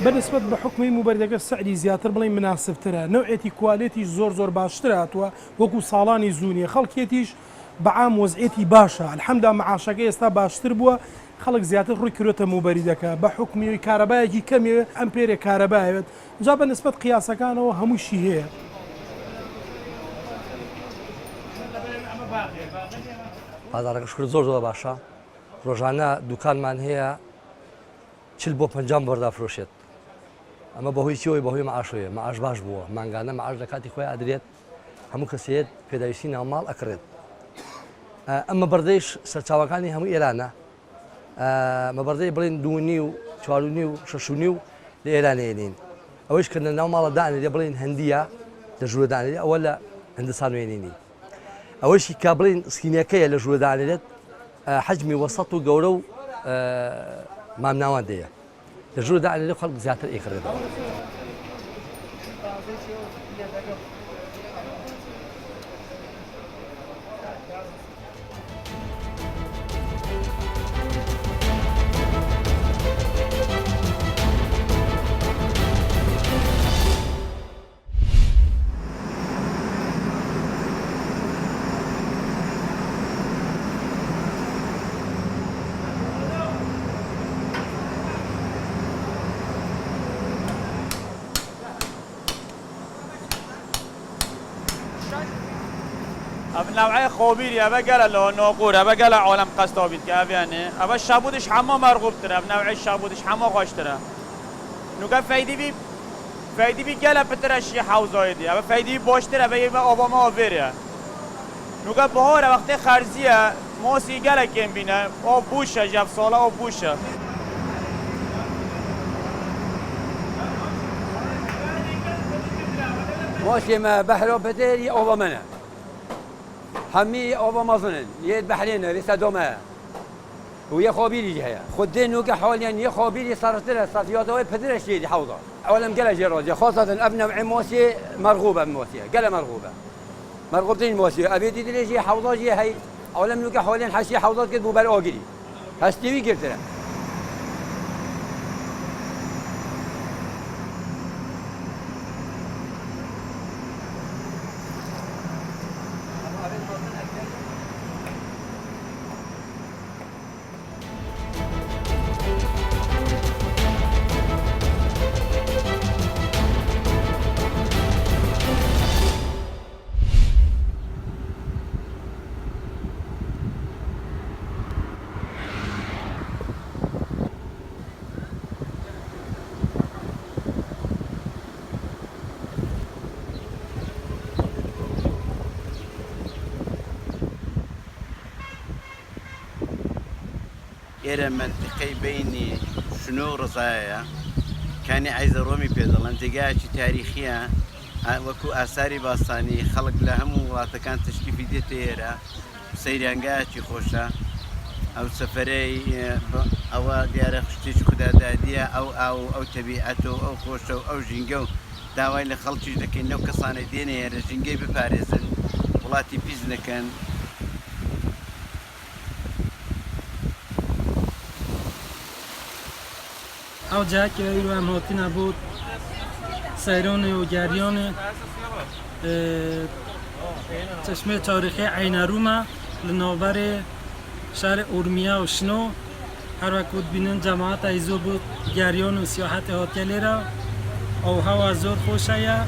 بەنسبەت بە حکمی موبەردەکە سعری زیاتر بڵێن مناسبترە نەوعێتی کوالێتیش زۆر باشتر هاتووە وەکو ساڵانی زوونیە خەڵکێتیش بەعام وەزعێتی باشە الحەمدا معاشەکە ئێستا باشتر بووە خەڵک زیاتر ڕووی کردوتە موبەریدەکە بە حکمی کارەبایەکی کەمێ ئەمپێرێک کارەبایەوێت جا بەنسبەت قیاسەکانەوە هەمووشی هەیە. بازارەکەش کرد زۆر باشە ڕۆژانە دوکانمان هەیە 40 بۆ 50 بەردافرۆشێت ئەمە بەهۆی چیەوەی بەهۆی مەعاشەیە مەعاش باش بووە مانگانە مەعاش لە کاتی خۆی ئەدرێت هەموو کەسێت پێداویستی ناوماڵ ئەکرێت ئەمە بەردەیش سەرچاوەکانی هەموو ئێرانە مەبەردەی بڵێن 2.5 و 4.5 و 6.5 لە ئێرانێنین ئەوەش کە لە ناو ماڵە دانێ بڵێن هەندیە لە ژوورە دانێت ئەوە لە هەندستان وێنینی ئەوەشی کا بڵێن سکینەکەیە لە ژوورە دانێت حەجمی وەسەط و گەورە و مامناوەندەیە لە ژوورە دانێت خەڵک زیاتر ئیکڕێت. نوعی خوبیری اوه گله لا ناقور اوه گله عالم قصابید که اوه یعنی اوه شابودش همه مرغوب تره اوه نوعی شابودش همه غاش تره نوگه فیدی بی گله پترش یه حوزای دی اوه فیدی باش تره اوه یه آبا ما آویره نوگه بهار وقتی خرزیه ماسی گله کم بینه آب بوشه جف ساله آب بوشه ماشي ما بحر بدري أوبا منه همي أوبا مظنن يد بحرين ريسا دوما ويا خابيري جهيا خدين نوكا حاليا يا خابيري صارت له صفيات وين بدرش يدي حوضة أولا قال جراجة خاصة ابن موسي مرغوبة بموسي قال مرغوبتين موسي أبي تدري جي حوضة جي هي أولا نوكا حاليا حشي حوضات كده ببال أوجري هستوي قلت له إلى منطقة بيني شنو رزايا كان عايز رومي بيدل انتقاش تاريخية وكو آثاري باستاني خلق لهم ولاتا كان تشكيفي دي تيرا سيريانقاشي خوشا أو سفري أو ديار خشتيش خدا دادية أو تبيعته أو خوشا أو جنجو داوای لە خەڵکیش دەکەین لەو کەسانەی دێنێ لە ژینگەی بپارێزن وڵاتی پیس نەکەن. ئەو جاکە ئەوان هاتینە بۆ سەیرۆنێ و گەریۆنێ چەشمێ تاریخی عینەرومە لە ناوبەرێ شارێ ئورمیا و شنۆ هەروەکو بینن جەماعەتە زۆر بۆ گەریۆن و سیاحەتێ هاتیە لێرە ئەو هەوا زۆر خۆشەیە.